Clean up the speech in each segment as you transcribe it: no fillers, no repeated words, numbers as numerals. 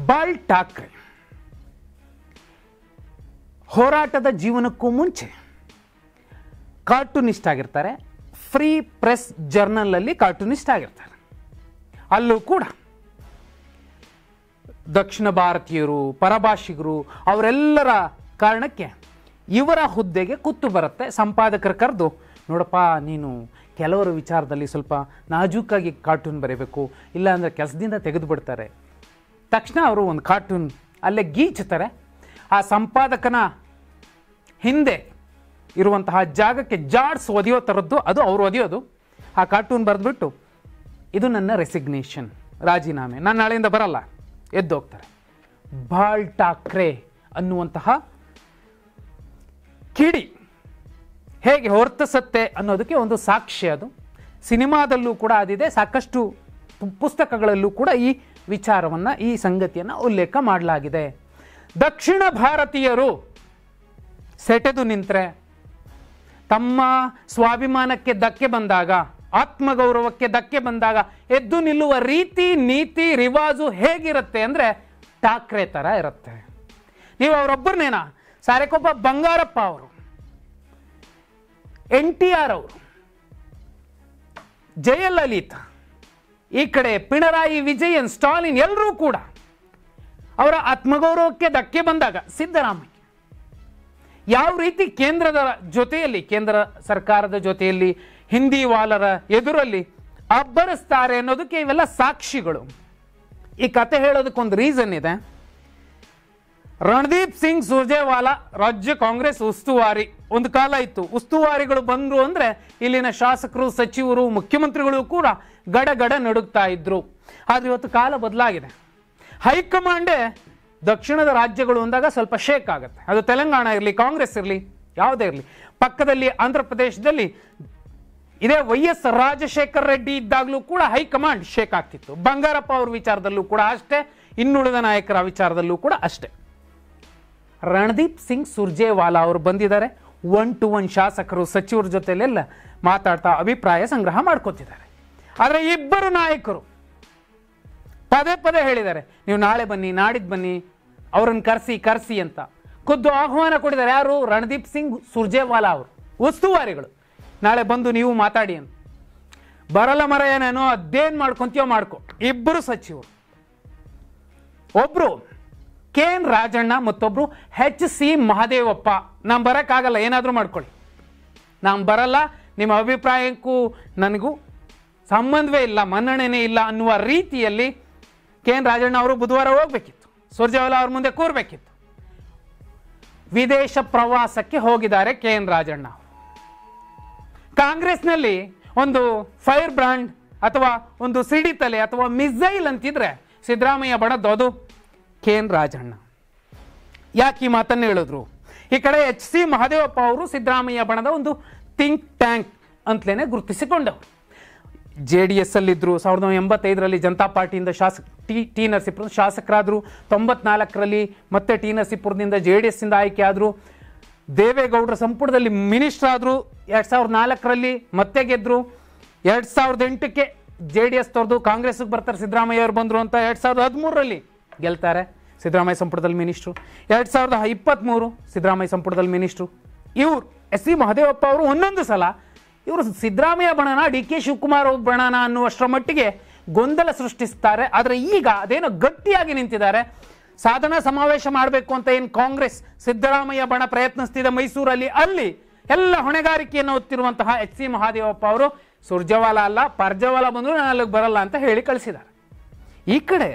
ಬಾಳ್ ಠಾಕ್ರೆ ಹೋರಾಟದ ಜೀವನಕ್ಕೂ ಮುಂಚೆ ಕಾರ್ಟೂನಿಸ್ಟ್ ಆಗಿರ್ತಾರೆ. ಫ್ರೀ ಪ್ರೆಸ್ ಜರ್ನಲಲ್ಲಿ ಕಾರ್ಟೂನಿಸ್ಟ್ ಆಗಿರ್ತಾರೆ. ಅಲ್ಲೂ ಕೂಡ ದಕ್ಷಿಣ ಭಾರತೀಯರು, ಪರಭಾಷಿಗರು ಅವರೆಲ್ಲರ ಕಾರಣಕ್ಕೆ ಇವರ ಹುದ್ದೆಗೆ ಕುತ್ತು ಬರುತ್ತೆ. ಸಂಪಾದಕರು ಕರೆದು, ನೋಡಪ್ಪ ನೀನು ಕೆಲವರ ವಿಚಾರದಲ್ಲಿ ಸ್ವಲ್ಪ ನಾಜೂಕಾಗಿ ಕಾರ್ಟೂನ್ ಬರೀಬೇಕು, ಇಲ್ಲಾಂದರೆ ಕೆಲಸದಿಂದ ತೆಗೆದು ಬಿಡ್ತಾರೆ. ತಕ್ಷಣ ಅವರು ಒಂದು ಕಾರ್ಟೂನ್ ಅಲ್ಲೇ ಗೀಚುತ್ತಾರೆ. ಆ ಸಂಪಾದಕನ ಹಿಂದೆ ಇರುವಂತಹ ಜಾಗಕ್ಕೆ ಜಾಡ್ಸ್ ಒದೆಯೋ ಥರದ್ದು, ಅದು ಅವರು ಒದೆಯೋದು. ಆ ಕಾರ್ಟೂನ್ ಬರೆದ್ಬಿಟ್ಟು, ಇದು ನನ್ನ ರೆಸಿಗ್ನೇಷನ್, ರಾಜೀನಾಮೆ, ನಾನು ನಾಳೆಯಿಂದ ಬರಲ್ಲ, ಎದ್ದೋಗ್ತಾರೆ. ಬಾಳ್ ಠಾಕ್ರೆ ಅನ್ನುವಂತಹ ಕಿಡಿ ಹೇಗೆ ಹೊರತಸತ್ತೆ ಅನ್ನೋದಕ್ಕೆ ಒಂದು ಸಾಕ್ಷ್ಯ ಅದು. ಸಿನಿಮಾದಲ್ಲೂ ಕೂಡ ಅದಿದೆ, ಸಾಕಷ್ಟು ಪುಸ್ತಕಗಳಲ್ಲೂ ಕೂಡ ಈ ವಿಚಾರವನ್ನು, ಈ ಸಂಗತಿಯನ್ನು ಉಲ್ಲೇಖ ಮಾಡಲಾಗಿದೆ. ದಕ್ಷಿಣ ಭಾರತೀಯರು ಸೆಟೆದು ನಿಂತರೆ, ತಮ್ಮ ಸ್ವಾಭಿಮಾನಕ್ಕೆ ಧಕ್ಕೆ ಬಂದಾಗ, ಆತ್ಮಗೌರವಕ್ಕೆ ಧಕ್ಕೆ ಬಂದಾಗ ಎದ್ದು ನಿಲ್ಲುವ ರೀತಿ, ನೀತಿ, ರಿವಾಜು ಹೇಗಿರುತ್ತೆ ಅಂದರೆ ಠಾಕ್ರೆ ಥರ ಇರುತ್ತೆ. ನೀವು ಅವರೊಬ್ಬರನ್ನೇನಾ, ಸಾರೆಕೊಬ್ಬ ಬಂಗಾರಪ್ಪ ಅವರು, NTR ಅವರು, ಜಯಲಲಿತಾ, ಈ ಕಡೆ ಪಿಣರಾಯಿ ವಿಜಯನ್, ಸ್ಟಾಲಿನ್, ಎಲ್ಲರೂ ಕೂಡ ಅವರ ಆತ್ಮಗೌರವಕ್ಕೆ ಧಕ್ಕೆ ಬಂದಾಗ ಸಿದ್ದರಾಮಯ್ಯ ಯಾವ ರೀತಿ ಕೇಂದ್ರದ ಜೊತೆಯಲ್ಲಿ, ಕೇಂದ್ರ ಸರ್ಕಾರದ ಜೊತೆಯಲ್ಲಿ ಹಿಂದಿ ವಾಲರ ಎದುರಲ್ಲಿ ಅಬ್ಬರಿಸ್ತಾರೆ ಅನ್ನೋದಕ್ಕೆ ಇವೆಲ್ಲ ಸಾಕ್ಷಿಗಳು. ಈ ಕತೆ ಹೇಳೋದಕ್ಕೊಂದು ರೀಸನ್ ಇದೆ. ರಣದೀಪ್ ಸಿಂಗ್ ಸುರ್ಜೇವಾಲಾ ರಾಜ್ಯ ಕಾಂಗ್ರೆಸ್ ಉಸ್ತುವಾರಿ. ಒಂದು ಕಾಲ ಇತ್ತು, ಉಸ್ತುವಾರಿಗಳು ಬಂದ್ರು ಅಂದ್ರೆ ಇಲ್ಲಿನ ಶಾಸಕರು, ಸಚಿವರು, ಮುಖ್ಯಮಂತ್ರಿಗಳು ಕೂಡ ಗಡಗಡ ನಡುಗ್ತಾ ಇದ್ರು. ಆದ್ರೆ ಇವತ್ತು ಕಾಲ ಬದಲಾಗಿದೆ. ಹೈಕಮಾಂಡೇ ದಕ್ಷಿಣದ ರಾಜ್ಯಗಳು ಅಂದಾಗ ಸ್ವಲ್ಪ ಶೇಕ್ ಆಗುತ್ತೆ. ಅದು ತೆಲಂಗಾಣ ಇರಲಿ, ಕಾಂಗ್ರೆಸ್ ಇರಲಿ, ಯಾವುದೇ ಇರಲಿ. ಪಕ್ಕದಲ್ಲಿ ಆಂಧ್ರ ಪ್ರದೇಶದಲ್ಲಿ ಇದೇ YS ರಾಜಶೇಖರ್ ರೆಡ್ಡಿ ಇದ್ದಾಗಲೂ ಕೂಡ ಹೈಕಮಾಂಡ್ ಶೇಕ್ ಆಗ್ತಿತ್ತು. ಬಂಗಾರಪ್ಪ ಅವ್ರ ವಿಚಾರದಲ್ಲೂ ಕೂಡ ಅಷ್ಟೇ, ಇನ್ನುಳಿದ ನಾಯಕರ ವಿಚಾರದಲ್ಲೂ ಕೂಡ ಅಷ್ಟೇ. ರಣದೀಪ್ ಸಿಂಗ್ ಸುರ್ಜೇವಾಲಾ ಅವರು ಬಂದಿದ್ದಾರೆ, 1-to-1 ಶಾಸಕರು, ಸಚಿವರ ಜೊತೆಲೆಲ್ಲ ಮಾತಾಡ್ತಾ ಅಭಿಪ್ರಾಯ ಸಂಗ್ರಹ ಮಾಡ್ಕೋತಿದ್ದಾರೆ. ಆದರೆ ಇಬ್ಬರು ನಾಯಕರು ಪದೇ ಪದೇ ಹೇಳಿದ್ದಾರೆ, ನೀವು ನಾಳೆ ಬನ್ನಿ, ನಾಡಿದ್ದು ಬನ್ನಿ, ಅವ್ರನ್ನ ಕರೆಸಿ ಅಂತ ಖುದ್ದು ಆಹ್ವಾನ ಕೊಟ್ಟಿದ್ದಾರೆ. ಯಾರು? ರಣದೀಪ್ ಸಿಂಗ್ ಸುರ್ಜೇವಾಲಾ ಅವರು, ಉಸ್ತುವಾರಿಗಳು. ನಾಳೆ ಬಂದು ನೀವು ಮಾತಾಡಿ ಅಂತ. ಬರಲ್ಲ ಮರೆಯನೇನೋ, ಅದೇನು ಮಾಡ್ಕೊಂತೀಯೋ ಮಾಡ್ಕೊ. ಇಬ್ಬರು ಸಚಿವರು, ಒಬ್ರು KN ರಾಜಣ್ಣ, ಮತ್ತೊಬ್ರು HC ಮಹದೇವಪ್ಪ. ನಾನು ಬರೋಕ್ಕಾಗಲ್ಲ, ಏನಾದರೂ ಮಾಡ್ಕೊಳ್ಳಿ, ನಾನು ಬರಲ್ಲ, ನಿಮ್ಮ ಅಭಿಪ್ರಾಯಕ್ಕೂ ನನಗೂ ಸಂಬಂಧವೇ ಇಲ್ಲ, ಮನ್ನಣೆನೇ ಇಲ್ಲ ಅನ್ನುವ ರೀತಿಯಲ್ಲಿ KN ರಾಜಣ್ಣ ಅವರು ಬುಧವಾರ ಹೋಗ್ಬೇಕಿತ್ತು, ಸುರ್ಜೇವಾಲಾ ಅವ್ರ ಮುಂದೆ ಕೂರ್ಬೇಕಿತ್ತು. ವಿದೇಶ ಪ್ರವಾಸಕ್ಕೆ ಹೋಗಿದ್ದಾರೆ KN ರಾಜಣ್ಣ ಅವರು. ಕಾಂಗ್ರೆಸ್ನಲ್ಲಿ ಒಂದು ಫೈರ್ ಬ್ರಾಂಡ್ ಅಥವಾ ಒಂದು ಸಿಡಿತಲೆ ಅಥವಾ ಮಿಸೈಲ್ ಅಂತಿದ್ರೆ ಸಿದ್ದರಾಮಯ್ಯ ಬಣದ್ದು ಅದು KN ರಾಜಣ್ಣ. ಯಾಕೆ ಈ ಮಾತನ್ನು ಹೇಳಿದ್ರು? ಈ ಕಡೆ HC ಮಹದೇವಪ್ಪ ಅವರು ಸಿದ್ದರಾಮಯ್ಯ ಬಣದ ಒಂದು ಥಿಂಕ್ ಟ್ಯಾಂಕ್ ಅಂತಲೇ ಗುರುತಿಸಿಕೊಂಡವರು. JDS ಅಲ್ಲಿದ್ದರು. 1985ರಲ್ಲಿ ಜನತಾ ಪಾರ್ಟಿಯಿಂದ ಟಿ ನರಸೀಪುರ ಶಾಸಕರಾದರು. 94ರಲ್ಲಿ ಮತ್ತೆ ಟಿ ನರಸೀಪುರದಿಂದ JDS ಇಂದ ಆಯ್ಕೆ ಆದರು. ದೇವೇಗೌಡರ ಸಂಪುಟದಲ್ಲಿ ಮಿನಿಸ್ಟರ್ ಆದರು. 2004ರಲ್ಲಿ ಮತ್ತೆ ಗೆದ್ದರು. 2008ಕ್ಕೆ JDS ತೊರೆದು ಕಾಂಗ್ರೆಸ್ಗೆ ಬರ್ತಾರೆ, ಸಿದ್ದರಾಮಯ್ಯ ಅವರು ಬಂದರು ಅಂತ 2013ರಲ್ಲಿ ಗೆಲ್ತಾರೆ, ಸಿದ್ದರಾಮಯ್ಯ ಸಂಪುಟದಲ್ಲಿ ಮಿನಿಸ್ಟ್ರು. 2023 ಸಿದ್ದರಾಮಯ್ಯ ಸಂಪುಟದಲ್ಲಿ ಮಿನಿಸ್ಟ್ರು. ಇವರು SC ಮಹದೇವಪ್ಪ ಅವರು ಒಂದೊಂದು ಸಲ ಇವರು ಸಿದ್ದರಾಮಯ್ಯ ಬಣನ, DK ಶಿವಕುಮಾರ್ ಬಣನ ಅನ್ನುವಷ್ಟರ ಮಟ್ಟಿಗೆ ಗೊಂದಲ ಸೃಷ್ಟಿಸ್ತಾರೆ. ಆದರೆ ಈಗ ಅದೇನೋ ಗಟ್ಟಿಯಾಗಿ ನಿಂತಿದ್ದಾರೆ. ಸಾಧನಾ ಸಮಾವೇಶ ಮಾಡಬೇಕು ಅಂತ ಏನು ಕಾಂಗ್ರೆಸ್ ಸಿದ್ದರಾಮಯ್ಯ ಬಣ ಪ್ರಯತ್ನಿಸ್ತಿದೆ ಮೈಸೂರಲ್ಲಿ, ಅಲ್ಲಿ ಎಲ್ಲ ಹೊಣೆಗಾರಿಕೆಯನ್ನು ಹೊತ್ತಿರುವಂತಹ HC ಮಹದೇವಪ್ಪ ಅವರು ಸುರ್ಜೇವಾಲಾ ಅಲ್ಲ, ಪರ್ಜೇವಾಲಾ ಬಂದರೂ ನಾನು ಅಲ್ಲಿಗೆ ಬರಲ್ಲ ಅಂತ ಹೇಳಿ ಕಳಿಸಿದ್ದಾರೆ. ಈ ಕಡೆ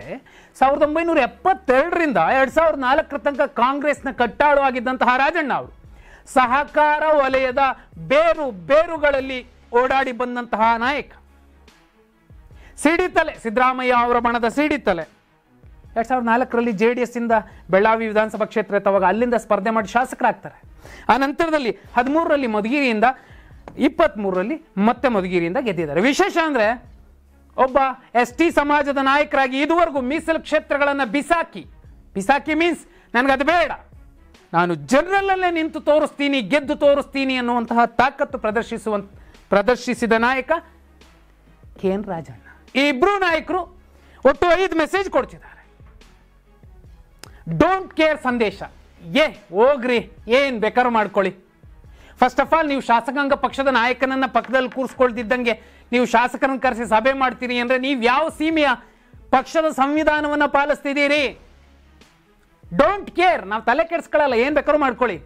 1972ರಿಂದ 2004 ತನಕ ಕಾಂಗ್ರೆಸ್ನ ಕಟ್ಟಾಳು ಆಗಿದ್ದಂತಹ ರಾಜಣ್ಣ ಅವರು ಸಹಕಾರ ವಲಯದ ಬೇರುಗಳಲ್ಲಿ ಓಡಾಡಿ ಬಂದಂತಹ ನಾಯಕ. ಸಿಡಿತಲೆ, ಸಿದ್ದರಾಮಯ್ಯ ಅವರ ಬಣದ ಸಿಡಿತಲೆ. 2004ರಲ್ಲಿ JDS ಇಂದ ಬೆಳಗಾವಿ ವಿಧಾನಸಭಾ ಕ್ಷೇತ್ರ ಇತ್ತವಾಗ ಅಲ್ಲಿಂದ ಸ್ಪರ್ಧೆ ಮಾಡಿ ಶಾಸಕರಾಗ್ತಾರೆ. ಆ ನಂತರದಲ್ಲಿ 13ರಲ್ಲಿ ಮಧುಗಿರಿಯಿಂದ, 23ರಲ್ಲಿ ಮತ್ತೆ ಮಧುಗಿರಿಯಿಂದ ಗೆದ್ದಿದ್ದಾರೆ. ವಿಶೇಷ ಅಂದರೆ ಒಬ್ಬ ST ಸಮಾಜದ ನಾಯಕರಾಗಿ ಇದುವರೆಗೂ ಮೀಸಲು ಕ್ಷೇತ್ರಗಳನ್ನು ಬಿಸಾಕಿ ಮೀನ್ಸ್ ನನಗದು ಬೇಡ, ನಾನು ಜನರಲ್ಲೇ ನಿಂತು ತೋರಿಸ್ತೀನಿ, ಗೆದ್ದು ತೋರಿಸ್ತೀನಿ ಅನ್ನುವಂತಹ ತಾಕತ್ತು ಪ್ರದರ್ಶಿಸಿದ ನಾಯಕ KN ರಾಜಣ್ಣ. ಈ ಇಬ್ಬರು ನಾಯಕರು ಒಟ್ಟು 5 ಮೆಸೇಜ್ ಕೊಡ್ತಿದ್ದಾರೆ. ಡೋಂಟ್ ಕೇರ್ ಸಂದೇಶ. ಹೋಗ್ರಿ, ಏನ್ ಬೇಕಾದ್ರೂ ಮಾಡ್ಕೊಳ್ಳಿ. ಫಸ್ಟ್ ಆಫ್ ಆಲ್, ನೀವು ಶಾಸಕಾಂಗ ಪಕ್ಷದ ನಾಯಕನನ್ನ ಪಕ್ಕದಲ್ಲಿ ಕೂರಿಸ್ಕೊಳ್ತಿದ್ದಂಗೆ ನೀವು ಶಾಸಕರನ್ನ ಕರೆಸಿ ಸಭೆ ಮಾಡ್ತೀರಿ ಅಂದ್ರೆ ನೀವು ಯಾವ ಸೀಮೆಯ ಪಕ್ಷದ ಸಂವಿಧಾನವನ್ನ ಪಾಲಿಸ್ತಿದ್ದೀರಿ? ಡೋಂಟ್ ಕೇರ್, ನಾವು ತಲೆ ಕೆಡಿಸ್ಕೊಳ್ಳಲ್ಲ, ಏನ್ ಬೇಕಾದ್ರೂ ಮಾಡ್ಕೊಳ್ಳಿ.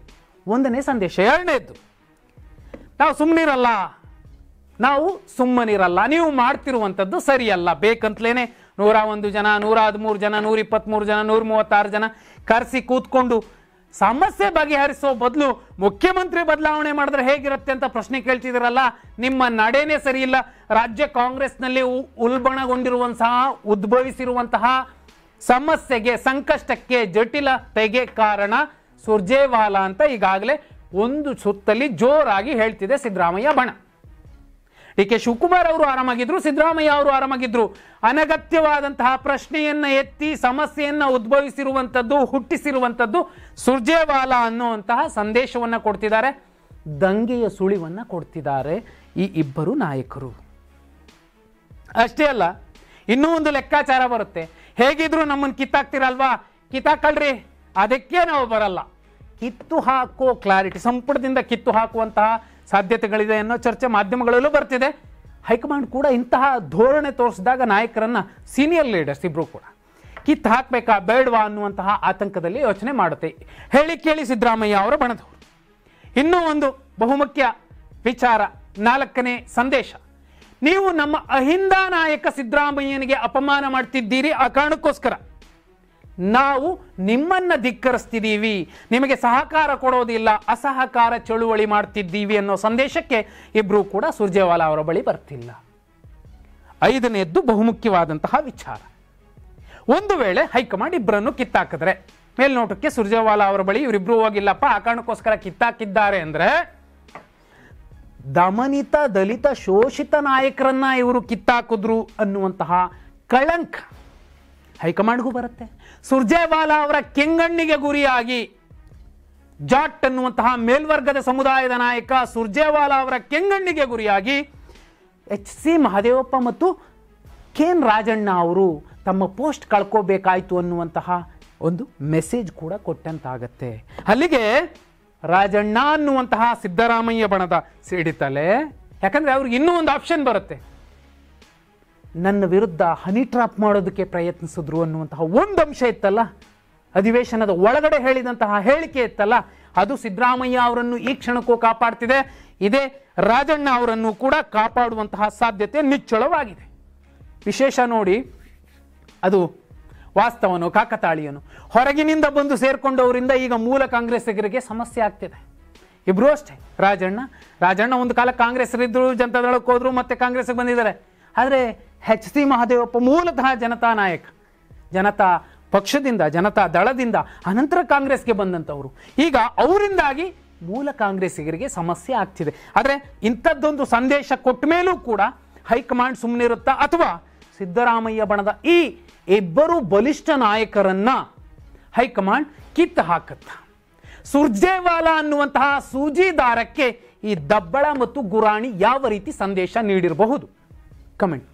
ಒಂದನೇ ಸಂದೇಶ. ಎರಡನೇದ್ದು, ನಾವು ಸುಮ್ಮನಿರಲ್ಲ, ನೀವು ಮಾಡ್ತಿರುವಂಥದ್ದು ಸರಿಯಲ್ಲ. ಬೇಕಂತಲೇನೆ 101 ಜನ, 113 ಜನ, 123 ಜನ, 136 ಜನ ಕರೆಸಿ ಕೂತ್ಕೊಂಡು ಸಮಸ್ಯೆ ಬಗೆಹರಿಸೋ ಬದಲು ಮುಖ್ಯಮಂತ್ರಿ ಬದಲಾವಣೆ ಮಾಡಿದ್ರೆ ಹೇಗಿರುತ್ತೆ ಅಂತ ಪ್ರಶ್ನೆ ಕೇಳ್ತಿದ್ದೀರಲ್ಲ, ನಿಮ್ಮ ನಡೆನೇ ಸರಿ ಇಲ್ಲ. ರಾಜ್ಯ ಕಾಂಗ್ರೆಸ್ನಲ್ಲಿ ಉದ್ಭವಿಸಿರುವಂತಹ ಸಮಸ್ಯೆಗೆ, ಸಂಕಷ್ಟಕ್ಕೆ, ಜಟಿಲತೆಗೆ ಕಾರಣ ಸುರ್ಜೇವಾಲಾ ಅಂತ ಈಗಾಗಲೇ ಒಂದು ಸುತ್ತಲ್ಲಿ ಜೋರಾಗಿ ಹೇಳ್ತಿದೆ ಸಿದ್ದರಾಮಯ್ಯ ಬಣ. ಡಿ.ಕೆ. ಶಿವಕುಮಾರ್ ಅವರು ಆರಾಮಾಗಿದ್ರು, ಸಿದ್ದರಾಮಯ್ಯ ಅವರು ಆರಾಮಾಗಿದ್ರು. ಅನಗತ್ಯವಾದಂತಹ ಪ್ರಶ್ನೆಯನ್ನ ಎತ್ತಿ ಸಮಸ್ಯೆಯನ್ನ ಹುಟ್ಟಿಸಿರುವಂಥದ್ದು ಸುರ್ಜೇವಾಲಾ ಅನ್ನುವಂತಹ ಸಂದೇಶವನ್ನ ಕೊಡ್ತಿದ್ದಾರೆ, ದಂಗೆಯ ಸುಳಿವನ್ನ ಕೊಡ್ತಿದ್ದಾರೆ ಈ ಇಬ್ಬರು ನಾಯಕರು. ಅಷ್ಟೇ ಅಲ್ಲ, ಇನ್ನೂ ಒಂದು ಲೆಕ್ಕಾಚಾರ ಬರುತ್ತೆ. ಹೇಗಿದ್ರು ನಮ್ಮನ್ನು ಕಿತ್ತಾಕ್ತಿರಲ್ವಾ, ಕಿತ್ತಾಕಳ್ರಿ, ಅದಕ್ಕೆ ನಾವು ಬರಲ್ಲ. ಕಿತ್ತು ಹಾಕೋ ಕ್ಲಾರಿಟಿ, ಸಂಪುಟದಿಂದ ಕಿತ್ತು ಹಾಕುವಂತಹ ಸಾಧ್ಯತೆಗಳಿದೆ ಅನ್ನೋ ಚರ್ಚೆ ಮಾಧ್ಯಮಗಳಲ್ಲೂ ಬರ್ತಿದೆ. ಹೈಕಮಾಂಡ್ ಕೂಡ ಇಂತಹ ಧೋರಣೆ ತೋರಿಸಿದಾಗ ನಾಯಕರನ್ನ, ಸೀನಿಯರ್ ಲೀಡರ್ಸ್ ಇಬ್ರು ಕೂಡ ಕಿತ್ತು ಹಾಕಬೇಕಾ ಬೇಡವಾ ಅನ್ನುವಂತಹ ಆತಂಕದಲ್ಲಿ ಯೋಚನೆ ಮಾಡುತ್ತೆ. ಹೇಳಿ ಕೇಳಿ ಸಿದ್ದರಾಮಯ್ಯ ಅವರ ಬಣದವರು. ಇನ್ನೂ ಒಂದು ಬಹುಮುಖ್ಯ ವಿಚಾರ, 4ನೇ ಸಂದೇಶ. ನೀವು ನಮ್ಮ ಅಹಿಂದ ನಾಯಕ ಸಿದ್ದರಾಮಯ್ಯನಿಗೆ ಅಪಮಾನ ಮಾಡ್ತಿದ್ದೀರಿ, ಆ ಕಾರಣಕ್ಕೋಸ್ಕರ ನಾವು ನಿಮ್ಮನ್ನ ಧಿಕ್ಕರಿಸ್ತಿದ್ದೀವಿ, ನಿಮಗೆ ಸಹಕಾರ ಕೊಡೋದಿಲ್ಲ, ಅಸಹಕಾರ ಚಳುವಳಿ ಮಾಡ್ತಿದ್ದೀವಿ ಅನ್ನೋ ಸಂದೇಶಕ್ಕೆ ಇಬ್ರು ಕೂಡ ಸುರ್ಜೇವಾಲಾ ಅವರ ಬಳಿ ಬರ್ತಿಲ್ಲ. 5ನೇದ್ದು ಬಹುಮುಖ್ಯವಾದಂತಹ ವಿಚಾರ. ಒಂದು ವೇಳೆ ಹೈಕಮಾಂಡ್ ಇಬ್ಬರನ್ನು ಕಿತ್ತಾಕಿದ್ರೆ, ಮೇಲ್ನೋಟಕ್ಕೆ ಸುರ್ಜೇವಾಲಾ ಅವರ ಬಳಿ ಇವರಿಬ್ರು ಹೋಗಿಲ್ಲಪ್ಪ, ಆ ಕಾರಣಕ್ಕೋಸ್ಕರ ಕಿತ್ತಾಕಿದ್ದಾರೆ ಅಂದ್ರೆ, ದಮನಿತ, ದಲಿತ, ಶೋಷಿತ ನಾಯಕರನ್ನ ಇವರು ಕಿತ್ತಾಕಿದ್ರು ಅನ್ನುವಂತಹ ಕಳಂಕ ಹೈಕಮಾಂಡ್ಗೂ ಬರುತ್ತೆ. ಸುರ್ಜೇವಾಲಾ ಅವರ ಕೆಂಗಣ್ಣಿಗೆ ಗುರಿಯಾಗಿ ಜಾಟ್ ಅನ್ನುವಂತಹ ಮೇಲ್ವರ್ಗದ ಸಮುದಾಯದ ನಾಯಕ ಸುರ್ಜೇವಾಲಾ ಅವರ ಕೆಂಗಣ್ಣಿಗೆ ಗುರಿಯಾಗಿ HC ಮಹದೇವಪ್ಪ ಮತ್ತು KN ರಾಜಣ್ಣ ಅವರು ತಮ್ಮ ಪೋಸ್ಟ್ ಕಳ್ಕೋಬೇಕಾಯ್ತು ಅನ್ನುವಂತಹ ಒಂದು ಮೆಸೇಜ್ ಕೂಡ ಕೊಟ್ಟಂತಾಗತ್ತೆ. ಅಲ್ಲಿಗೆ ರಾಜಣ್ಣ ಅನ್ನುವಂತಹ ಸಿದ್ದರಾಮಯ್ಯ ಬಣದ ಸಿಡಿತಲೆ, ಯಾಕಂದ್ರೆ ಅವ್ರಿಗೆ ಇನ್ನೂ ಒಂದು ಆಪ್ಷನ್ ಬರುತ್ತೆ, ನನ್ನ ವಿರುದ್ಧ ಹನಿ ಟ್ರಾಪ್ ಮಾಡೋದಕ್ಕೆ ಪ್ರಯತ್ನಿಸಿದ್ರು ಅನ್ನುವಂತಹ ಒಂದು ಅಂಶ ಇತ್ತಲ್ಲ, ಅಧಿವೇಶನದ ಒಳಗಡೆ ಹೇಳಿದಂತಹ ಹೇಳಿಕೆ ಇತ್ತಲ್ಲ, ಅದು ಸಿದ್ದರಾಮಯ್ಯ ಅವರನ್ನು ಈ ಕ್ಷಣಕ್ಕೂ ಕಾಪಾಡ್ತಿದೆ. ಇದೇ ರಾಜಣ್ಣ ಅವರನ್ನು ಕೂಡ ಕಾಪಾಡುವಂತಹ ಸಾಧ್ಯತೆ ನಿಚ್ಚಳವಾಗಿದೆ. ವಿಶೇಷ ನೋಡಿ, ಅದು ವಾಸ್ತವನೋ ಕಾಕತಾಳೀಯನೋ, ಹೊರಗಿನಿಂದ ಬಂದು ಸೇರ್ಕೊಂಡವರಿಂದ ಈಗ ಮೂಲ ಕಾಂಗ್ರೆಸ್ಸಿಗರಿಗೆ ಸಮಸ್ಯೆ ಆಗ್ತಿದೆ. ಇಬ್ರು ಅಷ್ಟೇ. ರಾಜಣ್ಣ ಒಂದು ಕಾಲ ಕಾಂಗ್ರೆಸ್ ಇದ್ರು, ಜನತಾದಳಕ್ಕೆ ಹೋದ್ರು, ಮತ್ತೆ ಕಾಂಗ್ರೆಸ್ಗೆ ಬಂದಿದ್ದಾರೆ. ಆದರೆ HC ಮಹದೇವಪ್ಪ ಮೂಲತಃ ಜನತಾ ನಾಯಕ, ಜನತಾ ಪಕ್ಷದಿಂದ, ಜನತಾ ದಳದಿಂದ ಅನಂತರ ಕಾಂಗ್ರೆಸ್ಗೆ ಬಂದಂಥವ್ರು. ಈಗ ಅವರಿಂದಾಗಿ ಮೂಲ ಕಾಂಗ್ರೆಸ್ಸಿಗರಿಗೆ ಸಮಸ್ಯೆ ಆಗ್ತಿದೆ. ಆದರೆ ಇಂಥದ್ದೊಂದು ಸಂದೇಶ ಕೊಟ್ಟ ಮೇಲೂ ಕೂಡ ಹೈಕಮಾಂಡ್ ಸುಮ್ಮನಿರುತ್ತಾ, ಅಥವಾ ಸಿದ್ದರಾಮಯ್ಯ ಬಣದ ಈ ಇಬ್ಬರು ಬಲಿಷ್ಠ ನಾಯಕರನ್ನ ಹೈಕಮಾಂಡ್ ಕಿತ್ತು ಹಾಕುತ್ತಾ? ಸುರ್ಜೇವಾಲಾ ಅನ್ನುವಂತಹ ಸೂಜಿದಾರಕ್ಕೆ ಈ ದಬ್ಬಳ ಮತ್ತು ಗುರಾಣಿ ಯಾವ ರೀತಿ ಸಂದೇಶ ನೀಡಿರಬಹುದು? ಕಮೆಂಟ್.